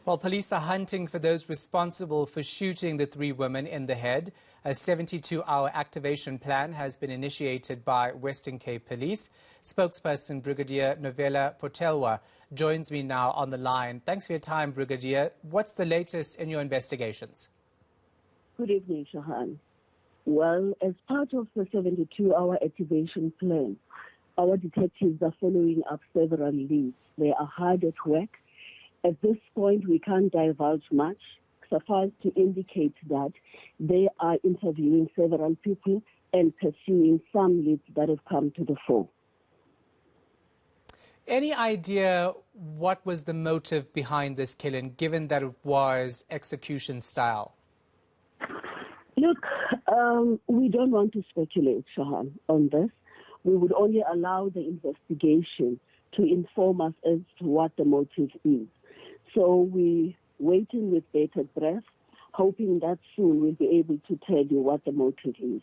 Well, police are hunting for those responsible for shooting the three women in the head. A 72-hour activation plan has been initiated by Western Cape Police. Spokesperson Brigadier Novela Potelwa joins me now on the line. Thanks for your time, Brigadier. What's the latest in your investigations? Good evening, Shahan. Well, as part of the 72-hour activation plan, our detectives are following up several leads. They are hard at work. At this point, we can't divulge much. Suffice to indicate that they are interviewing several people and pursuing some leads that have come to the fore. Any idea what was the motive behind this killing, given that it was execution style? Look, we don't want to speculate, Shahan, on this. We would only allow the investigation to inform us as to what the motive is. So we're waiting with bated breath, hoping that soon we'll be able to tell you what the motive is.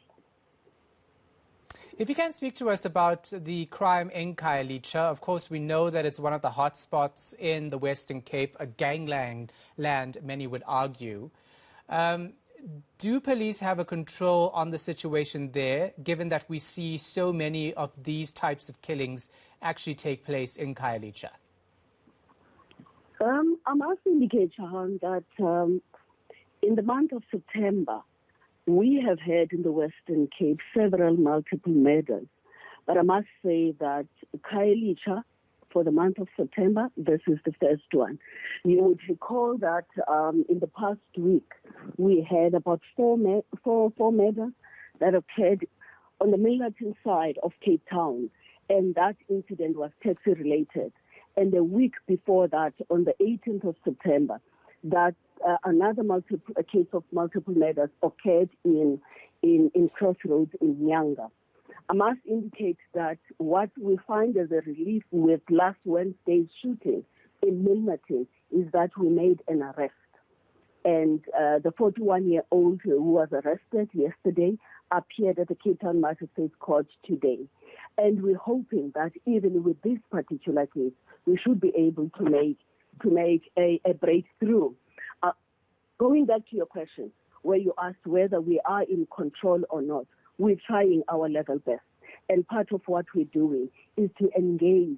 If you can speak to us about the crime in Khayelitsha, of course we know that it's one of the hot spots in the Western Cape, a gangland land, many would argue. Do police have a control on the situation there, given that we see so many of these types of killings actually take place in Khayelitsha? I must indicate, Shahan, that in the month of September, we have had in the Western Cape several multiple murders. But I must say that Khayelitsha, for the month of September, this is the first one. You would recall that in the past week, we had about four murders that occurred on the Milnerton side of Cape Town, and that incident was taxi-related. And a week before that, on the 18th of September, that another case of multiple murders occurred in Crossroads in Nyanga. I must indicate that what we find as a relief with last Wednesday's shooting in Milnerton is that we made an arrest. And the 41-year-old who was arrested yesterday appeared at the Cape Town Magistrates Court today. And we're hoping that even with this particular case, we should be able to make a breakthrough. Going back to your question, where you asked whether we are in control or not, we're trying our level best. And part of what we're doing is to engage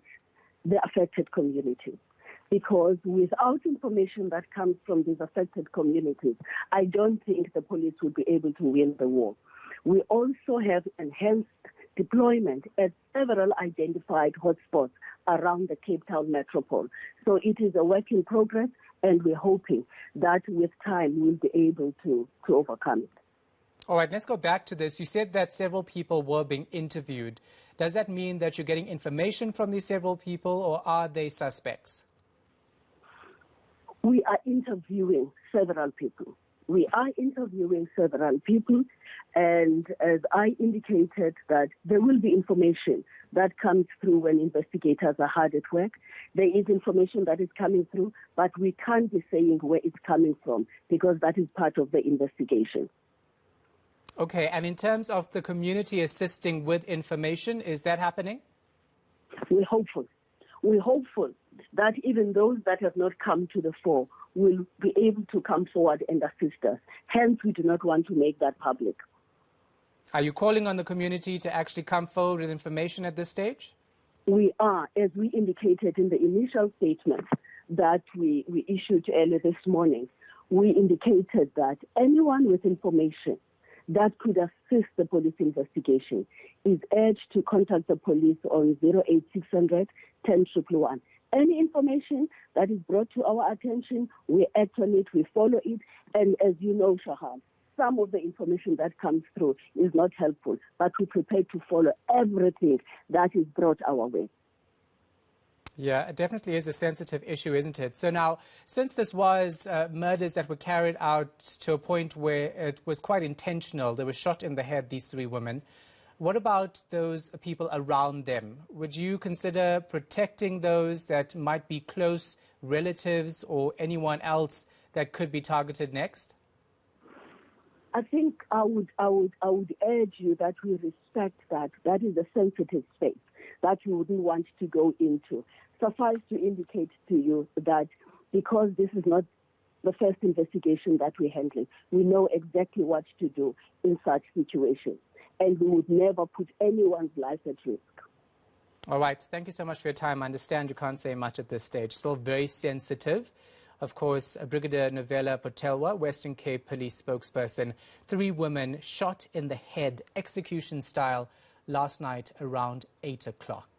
the affected communities. Because without information that comes from these affected communities, I don't think the police will be able to win the war. We also have enhanced deployment at several identified hotspots around the Cape Town metropole. So it is a work in progress, and we're hoping that with time we'll be able to overcome it. All right, let's go back to this. You said that several people were being interviewed. Does that mean that you're getting information from these several people, or are they suspects? We are interviewing several people. And as I indicated, that there will be information that comes through when investigators are hard at work. There is information that is coming through, but we can't be saying where it's coming from because that is part of the investigation. Okay, and in terms of the community assisting with information, is that happening? We're hopeful. We're hopeful that even those that have not come to the fore will be able to come forward and assist us. Hence, we do not want to make that public. Are you calling on the community to actually come forward with information at this stage? We are, as we indicated in the initial statement that we issued earlier this morning. We indicated that anyone with information that could assist the police investigation is urged to contact the police on 08600 10111. Any information that is brought to our attention, we act on it, we follow it, and as you know, Shahan, some of the information that comes through is not helpful, but we're prepared to follow everything that is brought our way. Yeah, it definitely is a sensitive issue, isn't it? So now, since this was murders that were carried out to a point where it was quite intentional, they were shot in the head, these three women, what about those people around them? Would you consider protecting those that might be close relatives or anyone else that could be targeted next? I think I would urge you that we respect that. That is a sensitive space that we wouldn't want to go into. Suffice to indicate to you that because this is not the first investigation that we're handling. We know exactly what to do in such situations, and we would never put anyone's life at risk. All right. Thank you so much for your time. I understand you can't say much at this stage. Still very sensitive. Of course, Brigadier Novela Potelwa, Western Cape Police spokesperson, 3 women shot in the head, execution style, last night around 8 o'clock.